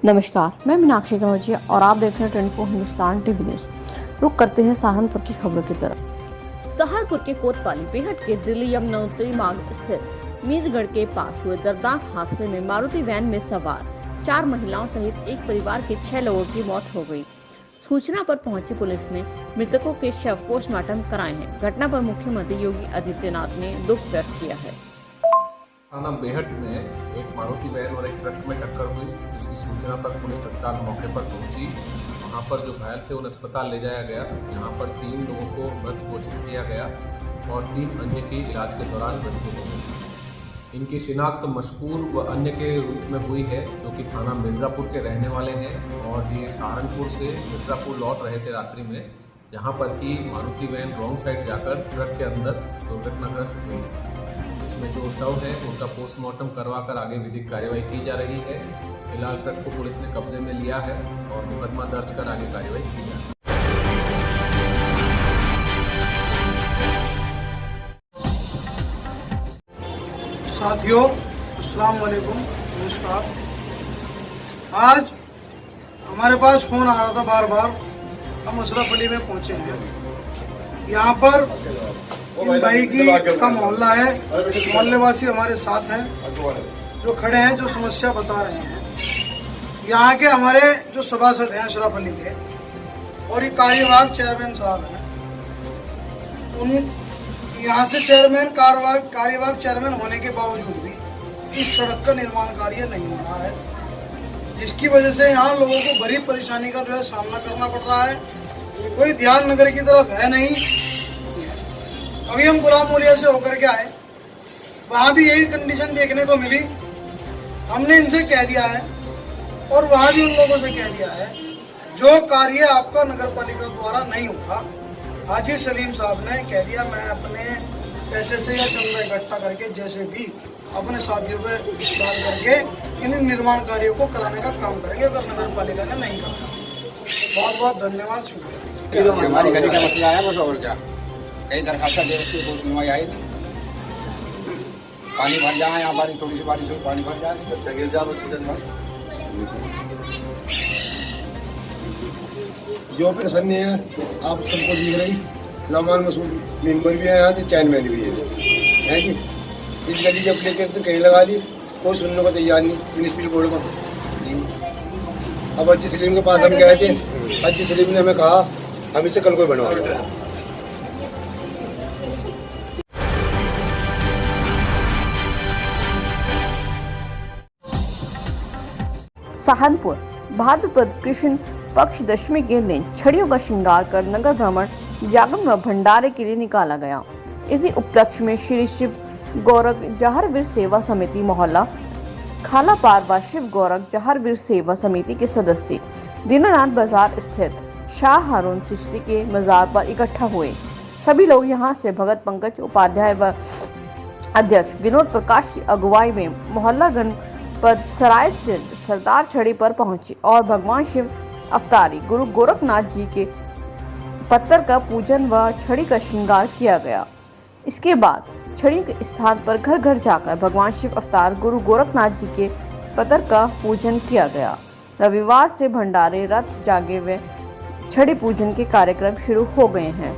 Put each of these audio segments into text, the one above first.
नमस्कार, मैं मीनाक्षी कनौजिया और आप देख रहे हैं 24 हिंदुस्तान टीवी न्यूज। रुक करते हैं सहारनपुर की खबरों की तरफ। सहारनपुर के कोतवाली बेहट के दिल्ली यमुनोत्री मार्ग स्थित मीरगढ़ के पास हुए दर्दनाक हादसे में मारुति वैन में सवार 4 महिलाओं सहित एक परिवार के 6 लोगों की मौत हो गई। सूचना पर पहुंची पुलिस ने मृतकों के शव पोस्टमार्टम कराए हैं। घटना पर मुख्यमंत्री योगी आदित्यनाथ ने दुख व्यक्त किया है। थाना बेहट में एक मारुति वैन और एक ट्रक में टक्कर हुई, जिसकी सूचना पर पुलिस तत्काल मौके पर पहुंची। वहां पर जो घायल थे उन्हें अस्पताल ले जाया गया। यहां पर 3 लोगों को मृत घोषित किया गया और 3 अन्य की इलाज के दौरान मृत्यु हो गई। इनकी शिनाख्त मशकूर व अन्य के रूप में हुई है, जो कि थाना मिर्ज़ापुर के रहने वाले हैं और ये सहारनपुर से मिर्ज़ापुर लौट रहे थे रात्रि में, जहाँ पर कि मारुति वैन रॉन्ग साइड जाकर ट्रक के अंदर दुर्घटनाग्रस्त हुई। इसमें जो शव है उनका पोस्टमार्टम करवाकर आगे विधिक कार्यवाही की जा रही है। फिलहाल ट्रक को पुलिस ने कब्जे में लिया है और मुकदमा दर्ज कर आगे कार्यवाही की जा रही है। साथियों, अस्सलाम वालेकुम, नमस्कार। आज हमारे पास फोन आ रहा था बार बार। हम अशरफ अली में पहुंचे हैं। यहाँ पर इन भाई का मोहल्ला है, मोहल्ले वासी हमारे साथ हैं, जो खड़े हैं, जो समस्या बता रहे हैं। यहाँ के हमारे जो सभासद हैं अशरफ अली के और ये कार्यवाहक चेयरमैन साहब हैं, उन यहाँ से चेयरमैन कार्यवाहक चेयरमैन होने के बावजूद भी इस सड़क का निर्माण कार्य नहीं हो रहा है, जिसकी वजह से यहाँ लोगों को बड़ी परेशानी का जो है सामना करना पड़ रहा है। कोई ध्यान नगर की तरफ है नहीं। अभी हम गुलाम मोलिया से होकर के आए, वहाँ भी यही कंडीशन देखने को मिली। हमने इनसे कह दिया है और वहाँ भी उन लोगों से कह दिया है, जो कार्य आपका नगर पालिका द्वारा नहीं होगा। हाजी सलीम साहब ने कह दिया, मैं अपने पैसे से या चंदा इकट्ठा करके जैसे भी अपने साथियों पे डाल करके इन निर्माण कार्यों को कराने का काम करेंगे, अगर नगर पालिका ने नहीं करा। बहुत बहुत धन्यवाद, शुक्रिया। हमारी गली का मसला आया बस, और क्या कई दरखास्त दे रखी, कोई सुनवाई आई नहीं। पानी भर जाए, यहाँ बारिश थोड़ी सी बारिश हो पानी भर जाए, बच्चा गिर जाए बस। जो परेशानी है आप सबको दिख रही। लामान मसूद मेंबर भी है, यहाँ से चैनमैन भी है कि इस गली जब लेके तो कहीं लगा दी, कोई सुनने को तैयार नहीं म्यूनिसिपल बोर्ड को जी। अब हाजी सलीम के पास हम गए थे, हाजी सलीम ने हमें कहा हम इसे कल कोई बनवा देंगे। सहारनपुर भाद्रपद कृष्ण पक्ष दशमी के दिन छड़ियों का श्रृंगार कर नगर भ्रमण, जागरण व भंडारे के लिए निकाला गया। इसी उपलक्ष्य में श्री शिव गौरक जहारवीर सेवा समिति मोहल्ला खालापार व शिव गौरक जहारवीर सेवा समिति के सदस्य दीनानाथ बाजार स्थित शाह हारून चिश्ती के मजार पर इकट्ठा हुए। सभी लोग यहां से भगत पंकज उपाध्याय व अध्यक्ष विनोद प्रकाश की अगुवाई में मोहल्ला गणपत सराय स्थित सरदार छड़ी पर पहुंचे और भगवान शिव अवतारी गुरु गोरखनाथ जी के पत्थर का पूजन व छड़ी का श्रृंगार किया गया। इसके बाद छड़ी के स्थान पर घर घर जाकर भगवान शिव अवतार गुरु गोरखनाथ जी के पत्थर का पूजन किया गया। रविवार से भंडारे, रथ जागे व छड़ी पूजन के कार्यक्रम शुरू हो गए हैं।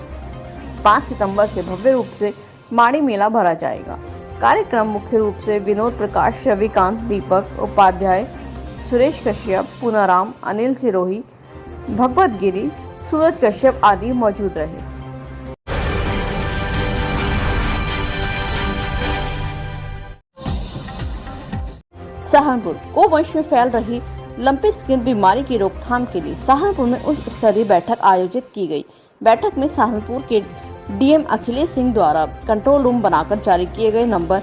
5 सितंबर से भव्य रूप से माड़ी मेला भरा जाएगा। कार्यक्रम मुख्य रूप से विनोद प्रकाश, रविकांत, दीपक उपाध्याय, सुरेश कश्यप, पूनाराम, अनिल सिरोही, भगवत गिरी, सूरज कश्यप आदि मौजूद रहे। सहारनपुर गोवंश में फैल रही लंपी स्किन बीमारी की रोकथाम के लिए सहारनपुर में उच्च स्तरीय बैठक आयोजित की गई। बैठक में सहारनपुर के डीएम अखिलेश सिंह द्वारा कंट्रोल रूम बनाकर जारी किए गए नंबर,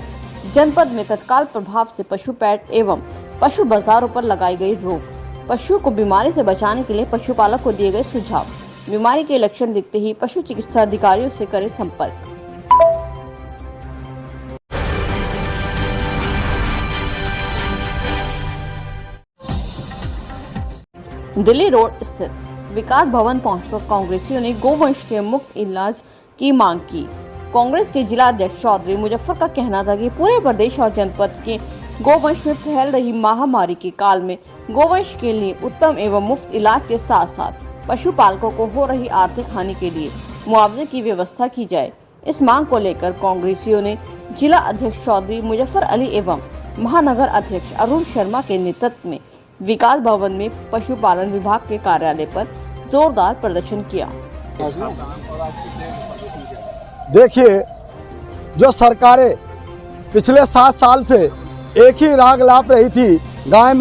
जनपद में तत्काल प्रभाव से पशु पैट एवं पशु बाजारों पर लगाई गई रोक, पशुओं को बीमारी से बचाने के लिए पशुपालक को दिए गए सुझाव, बीमारी के लक्षण दिखते ही पशु चिकित्सा अधिकारियों से करें संपर्क। दिल्ली रोड स्थित विकास भवन पहुंचकर कांग्रेसियों ने गोवंश के मुफ्त इलाज की मांग की। कांग्रेस के जिला अध्यक्ष चौधरी मुजफ्फर का कहना था कि पूरे प्रदेश और जनपद के गोवंश में फैल रही महामारी के काल में गोवंश के लिए उत्तम एवं मुफ्त इलाज के साथ साथ पशुपालकों को हो रही आर्थिक हानि के लिए मुआवजे की व्यवस्था की जाए। इस मांग को लेकर कांग्रेसियों ने जिला अध्यक्ष चौधरी मुजफ्फर अली एवं महानगर अध्यक्ष अरुण शर्मा के नेतृत्व में विकास भवन में पशुपालन विभाग के कार्यालय पर जोरदार प्रदर्शन किया। देखिए, जो सरकारें पिछले 7 साल से एक ही राग लाप रही थी, गाय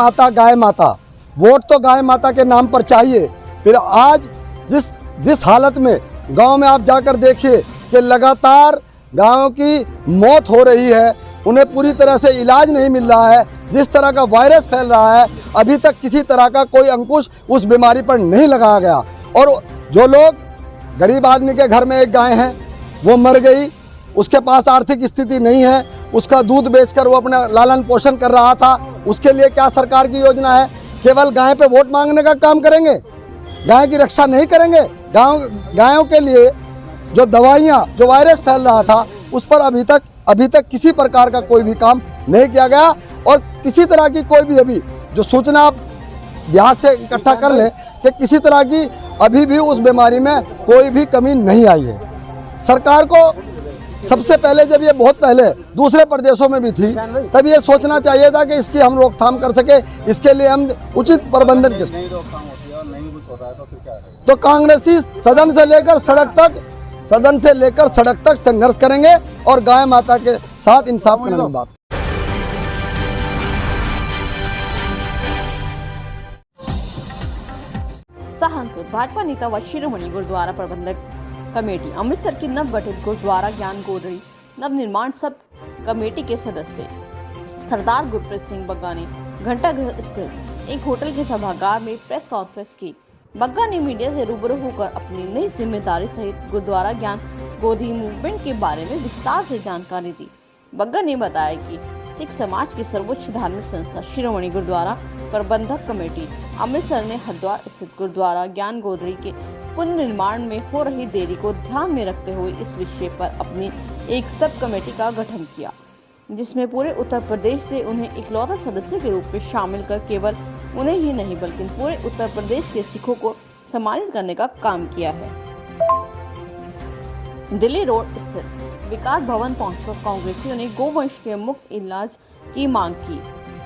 माता, वोट तो गाय माता के नाम पर चाहिए। फिर आज जिस हालत में गांव में आप जाकर देखिए कि लगातार गायों की मौत हो रही है, उन्हें पूरी तरह से इलाज नहीं मिल रहा है। जिस तरह का वायरस फैल रहा है, अभी तक किसी तरह का कोई अंकुश उस बीमारी पर नहीं लगाया गया। और जो लोग गरीब आदमी के घर में एक गाय है, वो मर गई, उसके पास आर्थिक स्थिति नहीं है, उसका दूध बेचकर वो अपना लालन पोषण कर रहा था, उसके लिए क्या सरकार की योजना है? केवल गाय पे वोट मांगने का काम करेंगे, गाय की रक्षा नहीं करेंगे। गायों के लिए जो दवाइयाँ, जो वायरस फैल रहा था, उस पर अभी तक किसी प्रकार का कोई भी काम नहीं किया गया। और किसी तरह की कोई भी अभी जो सूचना आप ध्यान से इकट्ठा कर लें कि किसी तरह की अभी भी उस बीमारी में कोई भी कमी नहीं आई है। सरकार को सबसे पहले, जब ये बहुत पहले दूसरे प्रदेशों में भी थी, तब ये सोचना चाहिए था कि इसकी हम रोकथाम कर सके, इसके लिए हम उचित प्रबंधन कर सकें। तो कांग्रेसी सदन से लेकर सड़क तक संघर्ष करेंगे और गाय माता के साथ इंसाफ करने की बात। सहारनपुर भाजपा नेता व शिरोमणि गुरुद्वारा प्रबंधक कमेटी अमृतसर की नव गठित गुरुद्वारा ज्ञान गोदड़ी नव निर्माण सब कमेटी के सदस्य सरदार गुरप्रीत सिंह बग्गा ने घंटाघर स्थित एक होटल के सभागार में प्रेस कॉन्फ्रेंस की। बग्गा ने मीडिया से रूबरू होकर अपनी नई जिम्मेदारी सहित गुरुद्वारा ज्ञान गोदी मूवमेंट के बारे में विस्तार से जानकारी दी। बग्गा ने बताया कि सिख समाज की सर्वोच्च धार्मिक संस्था शिरोमणि गुरुद्वारा प्रबंधक कमेटी अमृतसर ने हरिद्वार स्थित गुरुद्वारा ज्ञान गोदड़ी के पुनर्निर्माण में हो रही देरी को ध्यान में रखते हुए इस विषय पर अपनी एक सब कमेटी का गठन किया, जिसमें पूरे उत्तर प्रदेश से उन्हें इकलौता सदस्य के रूप में शामिल कर केवल उन्हें ही नहीं बल्कि पूरे उत्तर प्रदेश के सिखों को सम्मानित करने का काम किया है। दिल्ली रोड स्थित विकास भवन पहुंचकर कांग्रेसियों ने गोवंश के मुफ्त इलाज की मांग की।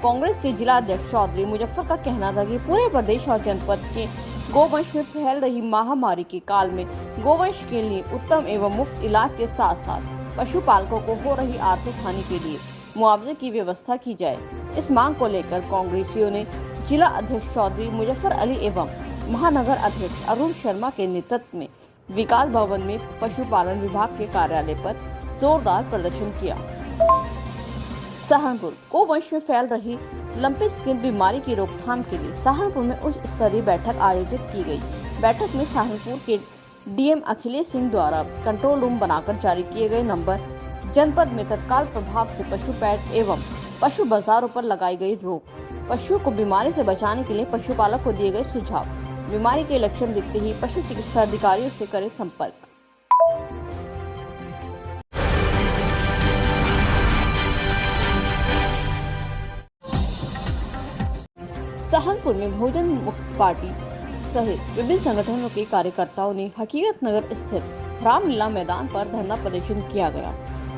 कांग्रेस के जिला अध्यक्ष चौधरी मुजफ्फर का कहना था कि पूरे प्रदेश और जनपद के गोवंश में फैल रही महामारी के काल में गोवंश के लिए उत्तम एवं मुफ्त इलाज के साथ साथ पशुपालकों को हो रही आर्थिक हानि के लिए मुआवजे की व्यवस्था की जाए। इस मांग को लेकर कांग्रेसियों ने जिला अध्यक्ष चौधरी मुजफ्फर अली एवं महानगर अध्यक्ष अरुण शर्मा के नेतृत्व में विकास भवन में पशुपालन विभाग के कार्यालय पर जोरदार प्रदर्शन किया। सहारनपुर गोवंश में फैल रही लंपी स्किन बीमारी की रोकथाम के लिए सहारनपुर में उच्च स्तरीय बैठक आयोजित की गई। बैठक में सहारनपुर के डीएम अखिलेश सिंह द्वारा कंट्रोल रूम बनाकर जारी किए गए नंबर, जनपद में तत्काल प्रभाव से पशु पैड एवं पशु बाजारों पर लगाई गई रोक, पशुओं को बीमारी से बचाने के लिए पशुपालक को दिए गए सुझाव, बीमारी के लक्षण दिखते ही पशु चिकित्सा अधिकारियों से करें संपर्क। सहारनपुर में बहुजन मुक्ति पार्टी सहित विभिन्न संगठनों के कार्यकर्ताओं ने हकीकत नगर स्थित रामलीला मैदान पर धरना प्रदर्शन किया गया।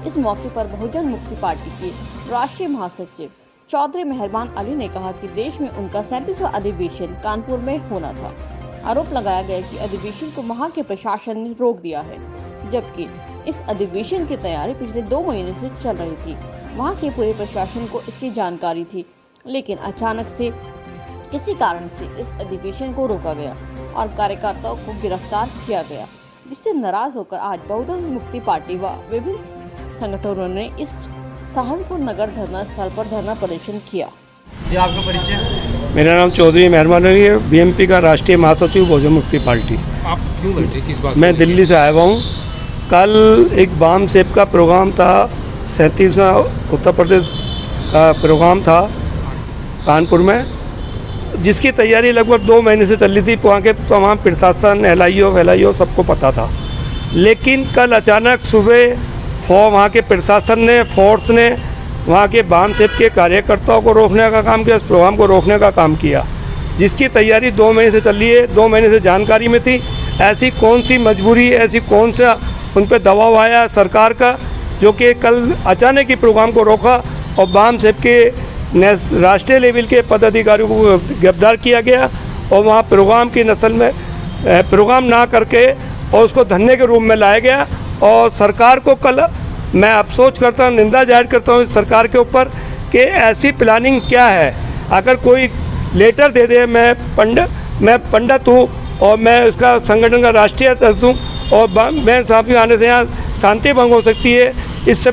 इस मौके पर बहुजन मुक्ति पार्टी के राष्ट्रीय महासचिव चौधरी मेहरबान अली ने कहा कि देश में उनका 37वां अधिवेशन कानपुर में होना था। आरोप लगाया गया कि अधिवेशन को वहां के प्रशासन ने रोक दिया है, जबकि इस अधिवेशन की तैयारी पिछले 2 महीने से चल रही थी। वहां के पूरे प्रशासन को इसकी जानकारी थी, लेकिन अचानक से किसी कारण से इस अधिवेशन को रोका गया और कार्यकर्ताओं को गिरफ्तार किया गया, जिससे नाराज होकर आज बहुजन मुक्ति पार्टी व विभिन्न संगठनों ने इस सहारनपुर नगर धरना स्थल पर धरना प्रदर्शन किया। जी, आपका परिचय? मेरा नाम चौधरी मेहरबान अली है, बीएमपी का राष्ट्रीय महासचिव बहुजन मुक्ति पार्टी। आप क्यों बैठे, किस बात? मैं दिल्ली से आया हुआ हूँ। कल एक बाम सेब का प्रोग्राम था, 37वां उत्तर प्रदेश का प्रोग्राम था कानपुर में, जिसकी तैयारी लगभग 2 महीने से चल रही थी। वहाँ के तमाम प्रशासन, एलआईओ सबको पता था, लेकिन कल अचानक सुबह वहाँ के प्रशासन ने, फोर्स ने वहाँ के वाम सेप के कार्यकर्ताओं को रोकने का काम किया, उस प्रोग्राम को रोकने का काम किया, जिसकी तैयारी 2 महीने से चल रही है। 2 महीने से जानकारी में थी। ऐसी कौन सी मजबूरी, ऐसी कौन सा उन पर दबाव आया सरकार का, जो कि कल अचानक ही प्रोग्राम को रोका और वाम सेप के राष्ट्रीय लेवल के पदाधिकारियों को गिरफ्तार किया गया और वहाँ प्रोग्राम की नस्ल में प्रोग्राम ना करके और उसको धरने के रूप में लाया गया। और सरकार को कल मैं अफसोस करता हूँ, निंदा जाहिर करता हूँ इस सरकार के ऊपर कि ऐसी प्लानिंग क्या है। अगर कोई लेटर दे दे मैं पंडित हूँ और मैं उसका संगठन का राष्ट्रीय अध्यक्ष हूँ और मैं सामने आने से यहाँ शांति भंग हो सकती है, इससे